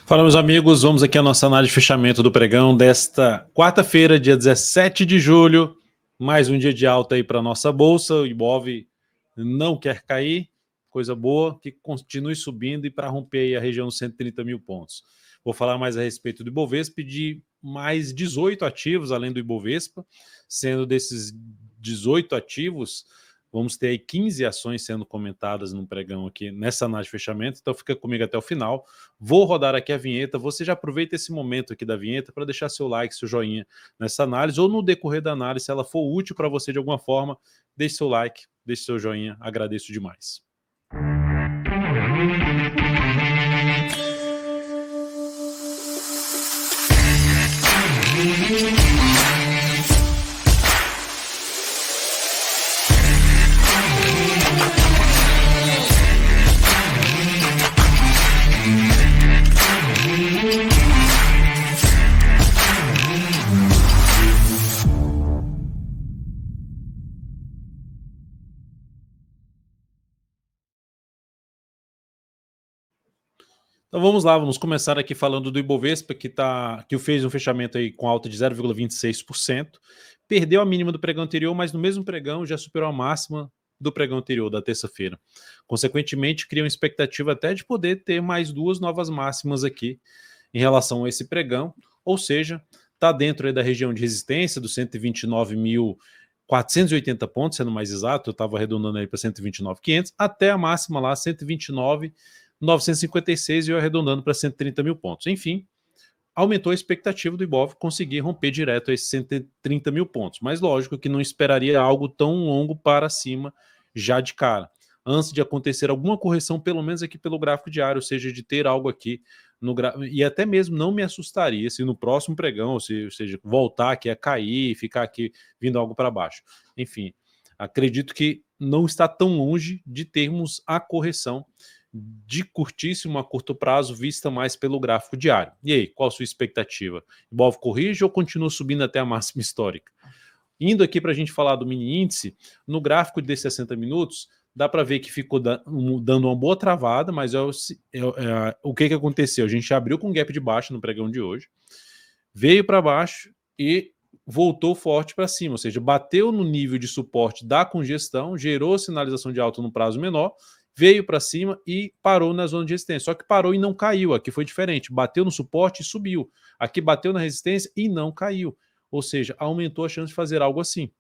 Fala, meus amigos, vamos aqui à nossa análise de fechamento do pregão desta quarta-feira, dia 17 de julho. Mais um dia de alta aí para a nossa bolsa. O Ibov não quer cair, coisa boa, que continue subindo e para romper aí a região dos 130 mil pontos. Vou falar mais a respeito do Ibovespa e de mais 18 ativos além do Ibovespa, sendo desses 18 ativos, vamos ter aí 15 ações sendo comentadas no pregão aqui nessa análise de fechamento, então fica comigo até o final. Vou rodar aqui a vinheta, você já aproveita esse momento aqui da vinheta para deixar seu like, seu joinha nessa análise, ou no decorrer da análise, se ela for útil para você de alguma forma, deixe seu like, deixe seu joinha, agradeço demais. Então vamos lá, vamos começar aqui falando do Ibovespa, que fez um fechamento aí com alta de 0,26%, perdeu a mínima do pregão anterior, mas no mesmo pregão já superou a máxima do pregão anterior, da terça-feira. Consequentemente, cria uma expectativa até de poder ter mais duas novas máximas aqui em relação a esse pregão, ou seja, está dentro aí da região de resistência dos 129.480 pontos, sendo mais exato, eu estava arredondando aí para 129.500, até a máxima lá, 129.956 e eu arredondando para 130 mil pontos. Enfim, aumentou a expectativa do Ibov conseguir romper direto a esses 130 mil pontos. Mas lógico que não esperaria algo tão longo para cima já de cara. Antes de acontecer alguma correção, pelo menos aqui pelo gráfico diário, ou seja, de ter algo aqui no gráfico. E até mesmo não me assustaria se no próximo pregão, ou seja, voltar aqui a cair e ficar aqui vindo algo para baixo. Enfim, acredito que não está tão longe de termos a correção de curtíssimo a curto prazo, vista mais pelo gráfico diário. E aí, qual a sua expectativa? Ibov corrige ou continua subindo até a máxima histórica? Indo aqui para a gente falar do mini índice, no gráfico de 60 minutos, dá para ver que ficou dando uma boa travada, mas o que aconteceu? A gente abriu com gap de baixo no pregão de hoje, veio para baixo e voltou forte para cima, ou seja, bateu no nível de suporte da congestão, gerou sinalização de alta no prazo menor, veio para cima e parou na zona de resistência. Só que parou e não caiu. Aqui foi diferente. Bateu no suporte e subiu. Aqui bateu na resistência e não caiu. Ou seja, aumentou a chance de fazer algo assim.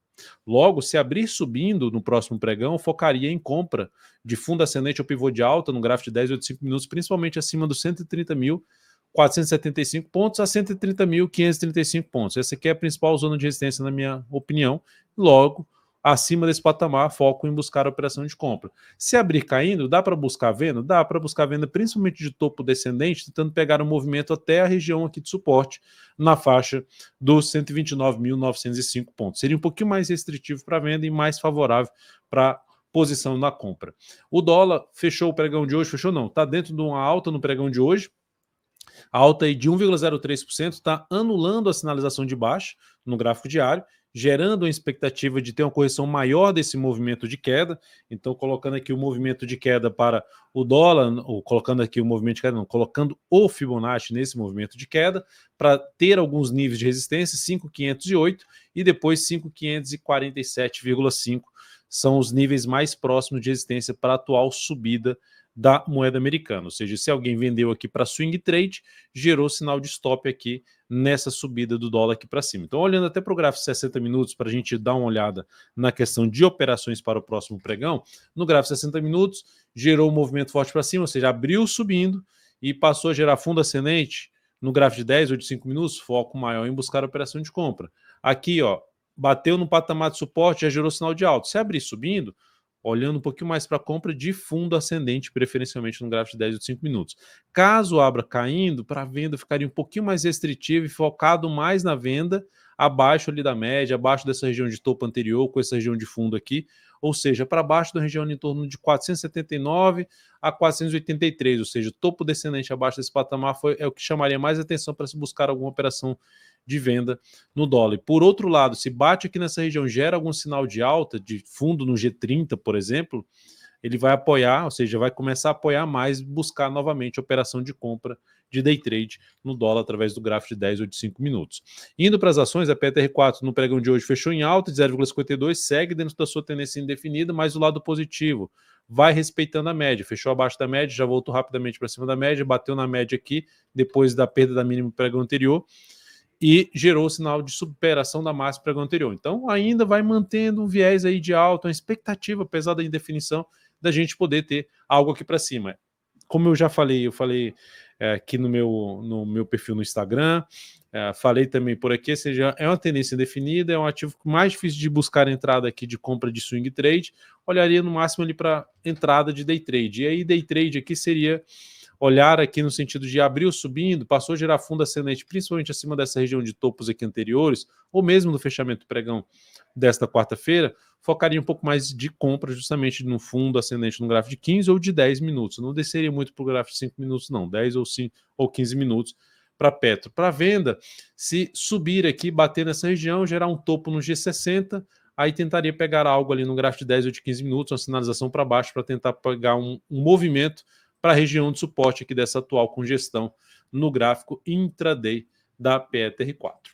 Logo, se abrir subindo no próximo pregão, focaria em compra de fundo ascendente ou pivô de alta no gráfico de 10 ou de 5 minutos, principalmente acima dos 130.475 pontos a 130.535 pontos. Essa aqui é a principal zona de resistência, na minha opinião. Logo, acima desse patamar, foco em buscar a operação de compra. Se abrir caindo, dá para buscar venda? Dá para buscar venda principalmente de topo descendente, tentando pegar um movimento até a região aqui de suporte, na faixa dos 129.905 pontos. Seria um pouquinho mais restritivo para venda e mais favorável para posição na compra. O dólar fechou o pregão de hoje, fechou não, está dentro de uma alta no pregão de hoje, alta aí de 1,03%, está anulando a sinalização de baixa no gráfico diário, gerando uma expectativa de ter uma correção maior desse movimento de queda. Então, colocando aqui o movimento de queda para o dólar, ou colocando aqui o movimento de queda, não, colocando o Fibonacci nesse movimento de queda, para ter alguns níveis de resistência, 5.508 e depois 5.547,5 são os níveis mais próximos de resistência para a atual subida da moeda americana, ou seja, se alguém vendeu aqui para swing trade, gerou sinal de stop aqui nessa subida do dólar aqui para cima. Então, olhando até para o gráfico de 60 minutos, para a gente dar uma olhada na questão de operações para o próximo pregão, no gráfico de 60 minutos, gerou um movimento forte para cima, ou seja, abriu subindo e passou a gerar fundo ascendente no gráfico de 10 ou de 5 minutos, foco maior em buscar a operação de compra. Aqui, ó, bateu no patamar de suporte, já gerou sinal de alta. Se abrir subindo, olhando um pouquinho mais para a compra de fundo ascendente, preferencialmente no gráfico de 10 ou 5 minutos. Caso abra caindo, para a venda ficaria um pouquinho mais restritivo e focado mais na venda, abaixo ali da média, abaixo dessa região de topo anterior, com essa região de fundo aqui, ou seja, para baixo da região em torno de 479 a 483, ou seja, topo descendente abaixo desse patamar é o que chamaria mais atenção para se buscar alguma operação de venda no dólar. Por outro lado, se bate aqui nessa região, gera algum sinal de alta, de fundo no G30, por exemplo, ele vai apoiar, ou seja, vai começar a apoiar mais, buscar novamente a operação de compra de day trade no dólar através do gráfico de 10 ou de 5 minutos. Indo para as ações, a PTR4 no pregão de hoje fechou em alta de 0,52, segue dentro da sua tendência indefinida, mas o lado positivo vai respeitando a média, fechou abaixo da média, já voltou rapidamente para cima da média, bateu na média aqui, depois da perda da mínima do pregão anterior, e gerou o sinal de superação da máxima do pregão anterior. Então ainda vai mantendo um viés aí de alta, uma expectativa, apesar da indefinição, da gente poder ter algo aqui para cima. Como eu já falei, aqui no meu perfil no Instagram, falei também por aqui, ou seja, é uma tendência indefinida, é um ativo mais difícil de buscar entrada aqui de compra de swing trade, olharia no máximo ali para entrada de day trade. E aí day trade aqui seria olhar aqui no sentido de abriu subindo, passou a gerar fundo ascendente, principalmente acima dessa região de topos aqui anteriores, ou mesmo no fechamento do pregão desta quarta-feira, focaria um pouco mais de compra justamente no fundo ascendente no gráfico de 15 ou de 10 minutos. Não desceria muito para o gráfico de 5 minutos, não, 10 ou 15 minutos para Petro. Para venda, se subir aqui, bater nessa região, gerar um topo no G60, aí tentaria pegar algo ali no gráfico de 10 ou de 15 minutos, uma sinalização para baixo, para tentar pegar um movimento para a região de suporte aqui dessa atual congestão no gráfico intraday da PETR4.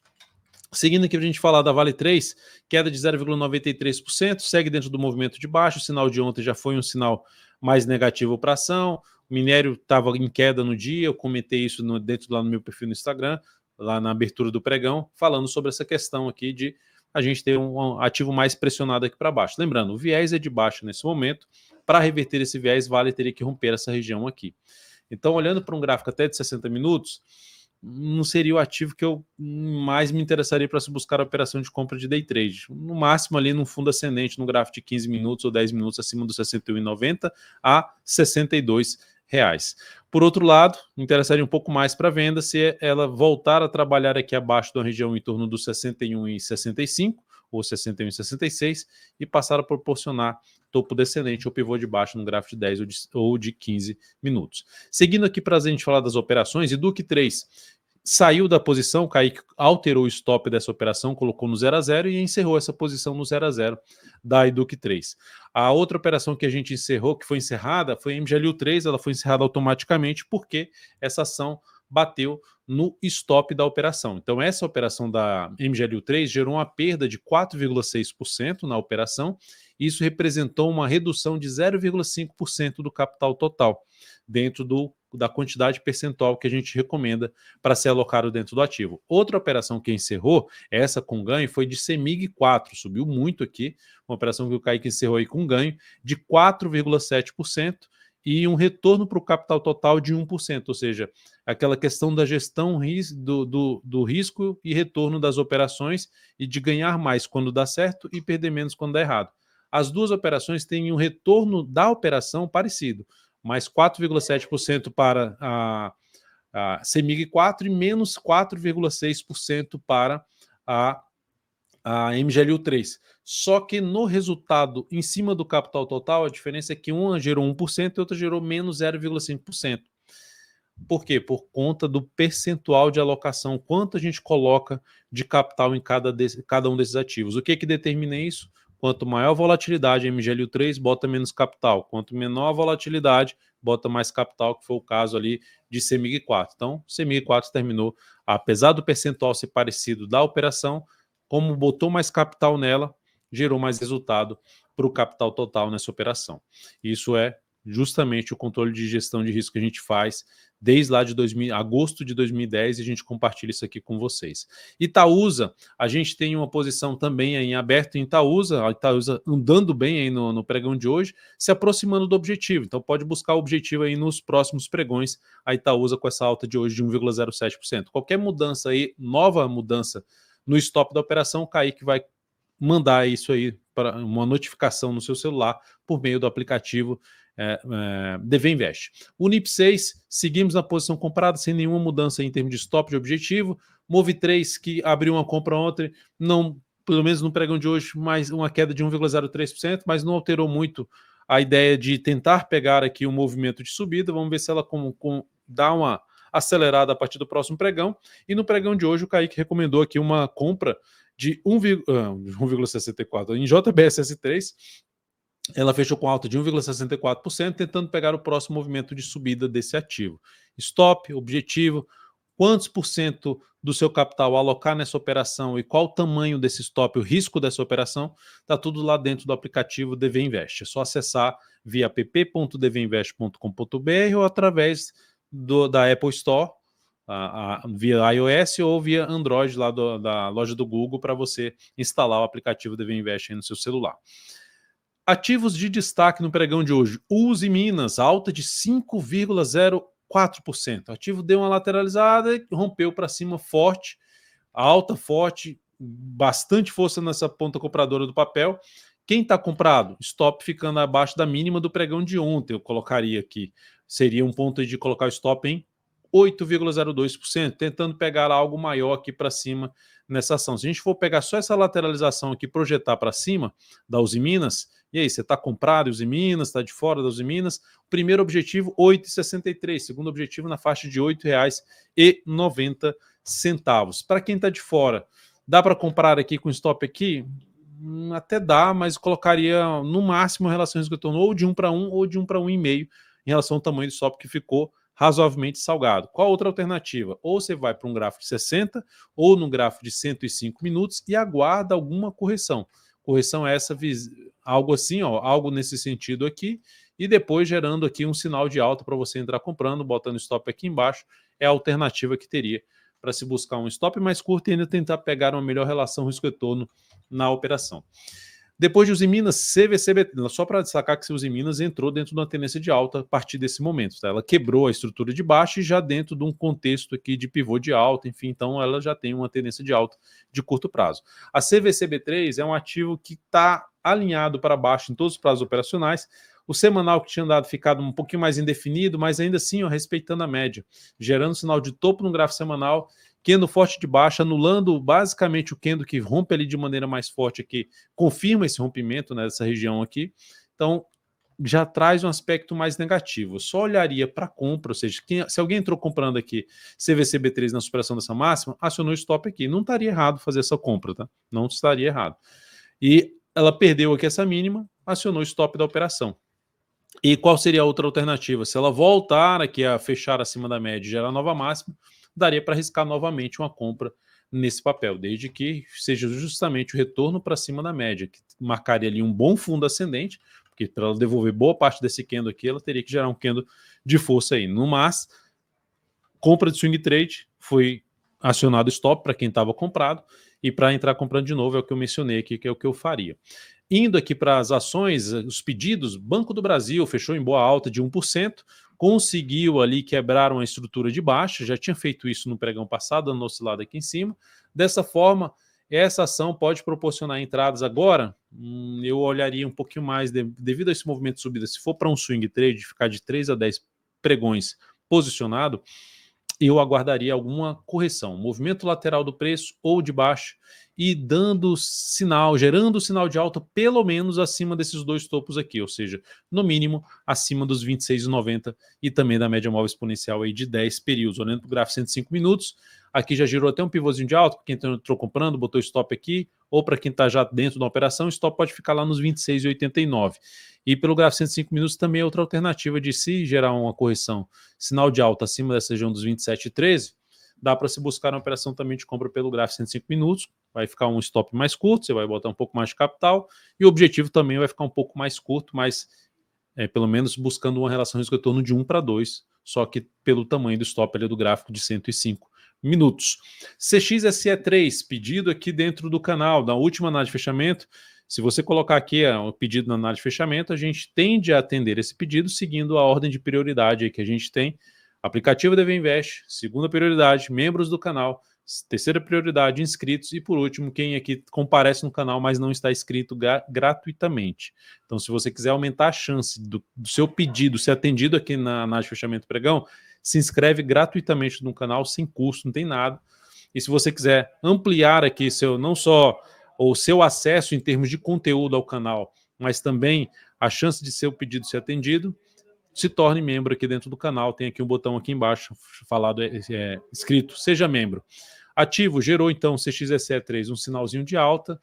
Seguindo aqui para a gente falar da Vale 3, queda de 0,93%, segue dentro do movimento de baixo, o sinal de ontem já foi um sinal mais negativo para a ação, o minério estava em queda no dia, eu comentei isso dentro lá no meu perfil no Instagram, lá na abertura do pregão, falando sobre essa questão aqui de a gente ter um ativo mais pressionado aqui para baixo. Lembrando, o viés é de baixo nesse momento, para reverter esse viés, Vale teria que romper essa região aqui. Então, olhando para um gráfico até de 60 minutos, não seria o ativo que eu mais me interessaria para se buscar a operação de compra de day trade. No máximo ali no fundo ascendente, no gráfico de 15 minutos ou 10 minutos acima dos 61,90 a R$ 62. Por outro lado, me interessaria um pouco mais para venda se ela voltar a trabalhar aqui abaixo da região em torno dos 61,65 ou 61,66 e passar a proporcionar topo descendente ou pivô de baixo no gráfico de 10 ou de 15 minutos. Seguindo aqui para a gente falar das operações, Iduc 3 saiu da posição, o Kaique alterou o stop dessa operação, colocou no 0 a 0 e encerrou essa posição no 0 a 0 da Iduc 3. A outra operação que a gente encerrou, que foi encerrada, foi a MGLU 3, ela foi encerrada automaticamente porque essa ação bateu no stop da operação. Então essa operação da MGLU 3 gerou uma perda de 4,6% na operação, e isso representou uma redução de 0,5% do capital total, dentro da quantidade percentual que a gente recomenda para ser alocado dentro do ativo. Outra operação que encerrou, essa com ganho, foi de CEMIG 4, subiu muito aqui, uma operação que o Kaique encerrou aí com ganho de 4,7%, e um retorno para o capital total de 1%, ou seja, aquela questão da gestão do risco e retorno das operações e de ganhar mais quando dá certo e perder menos quando dá errado. As duas operações têm um retorno da operação parecido, mais 4,7% para a CEMIG 4 e menos 4,6% para a MGLU 3. Só que no resultado, em cima do capital total, a diferença é que uma gerou 1% e outra gerou menos 0,5%. Por quê? Por conta do percentual de alocação, quanto a gente coloca de capital em cada um desses ativos. O que determina isso? Quanto maior a volatilidade, a MGLU 3 bota menos capital. Quanto menor a volatilidade, bota mais capital, que foi o caso ali de CEMIG 4. Então, CEMIG 4 terminou, apesar do percentual ser parecido da operação, como botou mais capital nela, gerou mais resultado para o capital total nessa operação. Isso é justamente o controle de gestão de risco que a gente faz desde lá de agosto de 2010, e a gente compartilha isso aqui com vocês. Itaúsa, a gente tem uma posição também em aberto em Itaúsa, a Itaúsa andando bem aí no pregão de hoje, se aproximando do objetivo, então pode buscar o objetivo aí nos próximos pregões, a Itaúsa com essa alta de hoje de 1,07%. Qualquer mudança aí, nova mudança no stop da operação, o Kaique vai mandar isso aí para uma notificação no seu celular por meio do aplicativo DV Invest. O NIP 6, seguimos na posição comprada sem nenhuma mudança em termos de stop de objetivo. Move 3, que abriu uma compra ontem, não, pelo menos no pregão de hoje, mais uma queda de 1,03%, mas não alterou muito a ideia de tentar pegar aqui um movimento de subida. Vamos ver se ela dá uma acelerada a partir do próximo pregão. E no pregão de hoje o Kaique recomendou aqui uma compra de 1,64 em JBSS3, ela fechou com alta de 1,64%, tentando pegar o próximo movimento de subida desse ativo. Stop, objetivo, quantos por cento do seu capital alocar nessa operação e qual o tamanho desse stop, o risco dessa operação, está tudo lá dentro do aplicativo DV Invest. É só acessar via app.dvinvest.com.br ou através da Apple Store, via iOS ou via Android lá da loja do Google para você instalar o aplicativo DV Invest aí no seu celular. Ativos de destaque no pregão de hoje. Uzi Minas, alta de 5,04%. Ativo deu uma lateralizada e rompeu para cima forte, alta forte, bastante força nessa ponta compradora do papel. Quem está comprado? Stop ficando abaixo da mínima do pregão de ontem, eu colocaria aqui. Seria um ponto de colocar o stop em 8,02%, tentando pegar algo maior aqui para cima nessa ação. Se a gente for pegar só essa lateralização aqui, projetar para cima da Uzi Minas, e aí, você está comprado em Uzi Minas, está de fora da Uzi Minas? Primeiro objetivo, 8,63. Segundo objetivo, na faixa de R$ 8,90. Para quem está de fora, dá para comprar aqui com stop aqui? Até dá, mas colocaria no máximo relações de retorno ou de 1 para 1 ou de 1 para 1,5 em relação ao tamanho do stop que ficou razoavelmente salgado. Qual outra alternativa? Ou você vai para um gráfico de 60 ou no gráfico de 105 minutos e aguarda alguma correção. Correção essa, algo assim, ó, algo nesse sentido aqui, e depois gerando aqui um sinal de alta para você entrar comprando, botando stop aqui embaixo, é a alternativa que teria para se buscar um stop mais curto e ainda tentar pegar uma melhor relação risco-retorno na operação. Depois de Uzi Minas, CVCB, só para destacar que Uzi Minas entrou dentro de uma tendência de alta a partir desse momento. Tá? Ela quebrou a estrutura de baixo e já dentro de um contexto aqui de pivô de alta, enfim, então ela já tem uma tendência de alta de curto prazo. A CVCB3 é um ativo que está alinhado para baixo em todos os prazos operacionais. O semanal que tinha ficado um pouquinho mais indefinido, mas ainda assim, ó, respeitando a média, gerando sinal de topo no gráfico semanal, candle forte de baixo, anulando basicamente o candle que rompe ali de maneira mais forte aqui, confirma esse rompimento nessa região aqui. Então, já traz um aspecto mais negativo. Eu só olharia para compra, ou seja, se alguém entrou comprando aqui CVCB3 na superação dessa máxima, acionou o stop aqui. Não estaria errado fazer essa compra, tá? Não estaria errado. E ela perdeu aqui essa mínima, acionou o stop da operação. E qual seria a outra alternativa? Se ela voltar aqui a fechar acima da média e gerar nova máxima, daria para arriscar novamente uma compra nesse papel, desde que seja justamente o retorno para cima da média, que marcaria ali um bom fundo ascendente, porque para ela devolver boa parte desse candle aqui, ela teria que gerar um candle de força aí. No mas, compra de swing trade, foi acionado stop para quem estava comprado, e para entrar comprando de novo é o que eu mencionei aqui, que é o que eu faria. Indo aqui para as ações, os pedidos, Banco do Brasil fechou em boa alta de 1%, conseguiu ali quebrar uma estrutura de baixa, já tinha feito isso no pregão passado, dando oscilado aqui em cima. Dessa forma, essa ação pode proporcionar entradas agora. Eu olharia um pouquinho mais, devido a esse movimento de subida, se for para um swing trade, ficar de 3 a 10 pregões posicionado, eu aguardaria alguma correção, movimento lateral do preço ou de baixo, e dando sinal, gerando sinal de alta pelo menos acima desses dois topos aqui, ou seja, no mínimo acima dos 26,90 e também da média móvel exponencial aí de 10 períodos. Olhando para o gráfico 105 minutos, aqui já girou até um pivôzinho de alta, para quem entrou comprando, botou stop aqui, ou para quem está já dentro da operação, o stop pode ficar lá nos 26,89. E pelo gráfico 105 minutos também é outra alternativa de se gerar uma correção, sinal de alta acima dessa região dos 27,13, dá para se buscar uma operação também de compra pelo gráfico 105 minutos, vai ficar um stop mais curto, você vai botar um pouco mais de capital, e o objetivo também vai ficar um pouco mais curto, mas pelo menos buscando uma relação risco-retorno de 1 para 2, só que pelo tamanho do stop ali do gráfico de 105 minutos. CXSE3, pedido aqui dentro do canal, da última análise de fechamento. Se você colocar aqui o pedido na análise de fechamento, a gente tende a atender esse pedido seguindo a ordem de prioridade aí que a gente tem. Aplicativo DV Invest, segunda prioridade, membros do canal, terceira prioridade, inscritos, e por último, quem aqui comparece no canal, mas não está inscrito gratuitamente. Então, se você quiser aumentar a chance do seu pedido ser atendido aqui na análise de fechamento pregão, se inscreve gratuitamente no canal, sem custo, não tem nada. E se você quiser ampliar aqui não só o seu acesso em termos de conteúdo ao canal, mas também a chance de seu pedido ser atendido, se torne membro aqui dentro do canal. Tem aqui um botão aqui embaixo falado, escrito Seja Membro. Ativo, gerou então CXSE3 um sinalzinho de alta,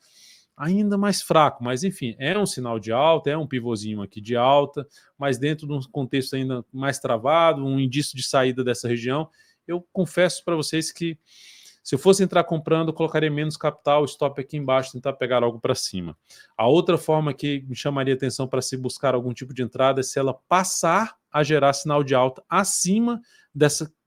ainda mais fraco, mas enfim, é um sinal de alta, é um pivôzinho aqui de alta, mas dentro de um contexto ainda mais travado, um indício de saída dessa região. Eu confesso para vocês que se eu fosse entrar comprando, eu colocaria menos capital, stop aqui embaixo, tentar pegar algo para cima. A outra forma que me chamaria atenção para se buscar algum tipo de entrada é se ela passar a gerar sinal de alta acima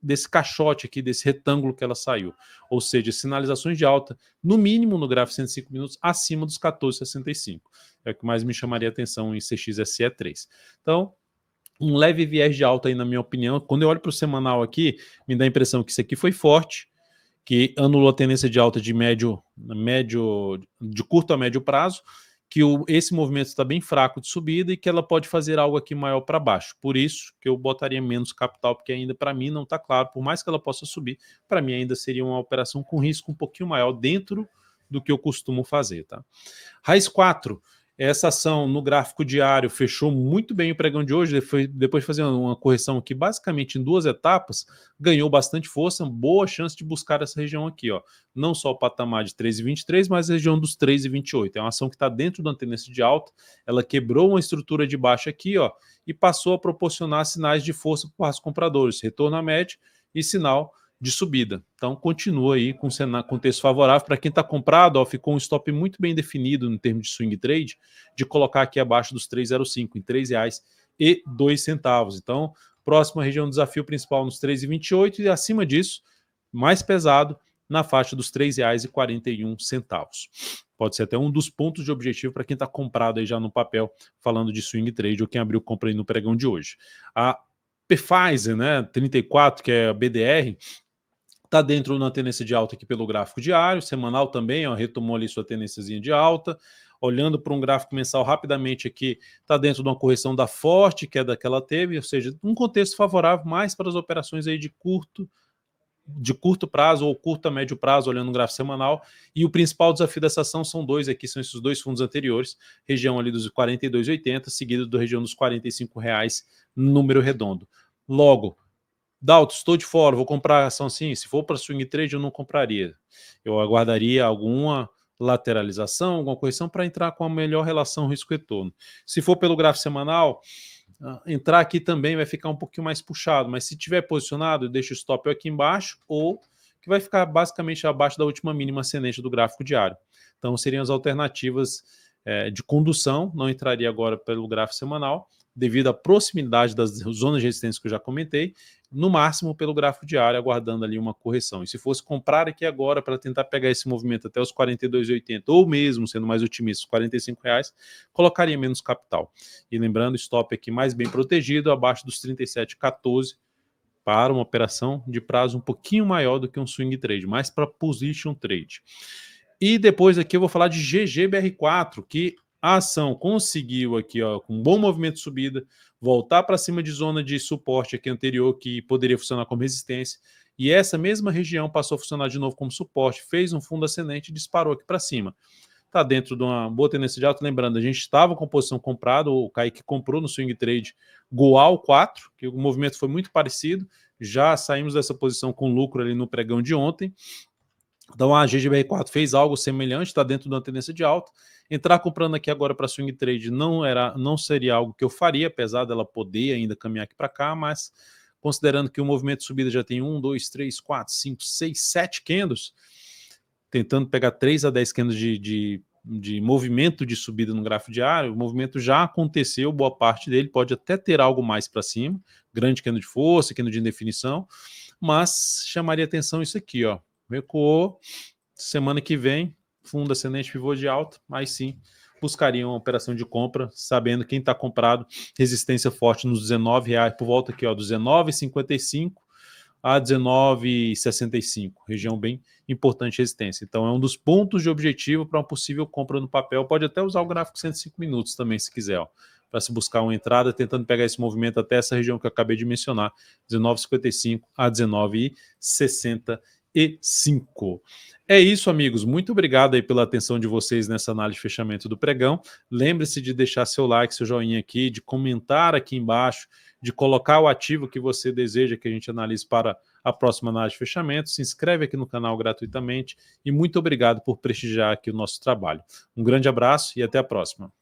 desse caixote aqui, desse retângulo que ela saiu. Ou seja, sinalizações de alta, no mínimo no gráfico 105 minutos, acima dos 14,65. É o que mais me chamaria atenção em CXSE3. Então, um leve viés de alta aí, na minha opinião. Quando eu olho para o semanal aqui, me dá a impressão que isso aqui foi forte, que anulou a tendência de alta de de curto a médio prazo, que esse movimento está bem fraco de subida e que ela pode fazer algo aqui maior para baixo. Por isso que eu botaria menos capital, porque ainda para mim não está claro, por mais que ela possa subir, para mim ainda seria uma operação com risco um pouquinho maior dentro do que eu costumo fazer, tá? Raiz 4, essa ação no gráfico diário fechou muito bem o pregão de hoje, depois de fazer uma correção aqui basicamente em 2 etapas, ganhou bastante força, boa chance de buscar essa região aqui, ó. Não só o patamar de 3,23, mas a região dos 3,28. É uma ação que está dentro da tendência de alta, ela quebrou uma estrutura de baixa aqui, ó, e passou a proporcionar sinais de força para os compradores, retorno à média e sinal de subida. Então continua aí com contexto favorável para quem está comprado, ó, ficou um stop muito bem definido no termo de swing trade, de colocar aqui abaixo dos 3,05 em R$ 3,02. Então, próxima região do desafio principal nos 3,28 e acima disso, mais pesado, na faixa dos R$ 3,41. Pode ser até um dos pontos de objetivo para quem está comprado aí já no papel, falando de swing trade ou quem abriu compra aí no pregão de hoje. A Pfizer, né, 34, que é a BDR, está dentro de uma tendência de alta aqui pelo gráfico diário, semanal também, ó, retomou ali sua tendênciazinha de alta. Olhando para um gráfico mensal rapidamente aqui, está dentro de uma correção da forte queda que ela teve, ou seja, um contexto favorável mais para as operações aí de curto prazo ou curto a médio prazo, olhando no gráfico semanal. E o principal desafio dessa ação são dois aqui, são esses dois fundos anteriores, região ali dos 42,80, seguido da região dos R$ 45, número redondo. Logo, Dalton, estou de fora, vou comprar a ação sim. Se for para swing trade, eu não compraria. Eu aguardaria alguma lateralização, alguma correção para entrar com a melhor relação risco-retorno. Se for pelo gráfico semanal, entrar aqui também vai ficar um pouquinho mais puxado, mas se tiver posicionado, eu deixo o stop aqui embaixo ou que vai ficar basicamente abaixo da última mínima ascendente do gráfico diário. Então seriam as alternativas de condução, não entraria agora pelo gráfico semanal, devido à proximidade das zonas de resistência que eu já comentei, no máximo pelo gráfico diário, aguardando ali uma correção. E se fosse comprar aqui agora para tentar pegar esse movimento até os 42,80, ou mesmo, sendo mais otimista, os R$ 45, colocaria menos capital. E lembrando, stop aqui mais bem protegido, abaixo dos 37,14, para uma operação de prazo um pouquinho maior do que um swing trade, mais para position trade. E depois aqui eu vou falar de GGBR4, que a ação conseguiu aqui, ó, com um bom movimento de subida, voltar para cima de zona de suporte aqui anterior, que poderia funcionar como resistência, e essa mesma região passou a funcionar de novo como suporte, fez um fundo ascendente e disparou aqui para cima. Está dentro de uma boa tendência de alta, lembrando, a gente estava com posição comprada, o Kaique comprou no swing trade Goal 4, que o movimento foi muito parecido, já saímos dessa posição com lucro ali no pregão de ontem. Então a GGBR4 fez algo semelhante, está dentro de uma tendência de alta. Entrar comprando aqui agora para swing trade não seria algo que eu faria, apesar dela poder ainda caminhar aqui para cá, mas considerando que o movimento de subida já tem 1, 2, 3, 4, 5, 6, 7 candles, tentando pegar 3 a 10 candles de movimento de subida no gráfico diário, o movimento já aconteceu, boa parte dele, pode até ter algo mais para cima, grande candle de força, candle de indefinição, mas chamaria atenção isso aqui, ó. Recuou, semana que vem, fundo ascendente, pivô de alta, aí sim buscaria uma operação de compra, sabendo quem está comprado, resistência forte nos R$19, por volta aqui, ó, dos R$19,55 a R$19,65, região bem importante de resistência. Então é um dos pontos de objetivo para uma possível compra no papel, pode até usar o gráfico 105 minutos também, se quiser, ó, para se buscar uma entrada, tentando pegar esse movimento até essa região que eu acabei de mencionar, 19,55 a 19,65. É isso, amigos. Muito obrigado aí pela atenção de vocês nessa análise de fechamento do pregão. Lembre-se de deixar seu like, seu joinha aqui, de comentar aqui embaixo, de colocar o ativo que você deseja que a gente analise para a próxima análise de fechamento, se inscreve aqui no canal gratuitamente e muito obrigado por prestigiar aqui o nosso trabalho. Um grande abraço e até a próxima.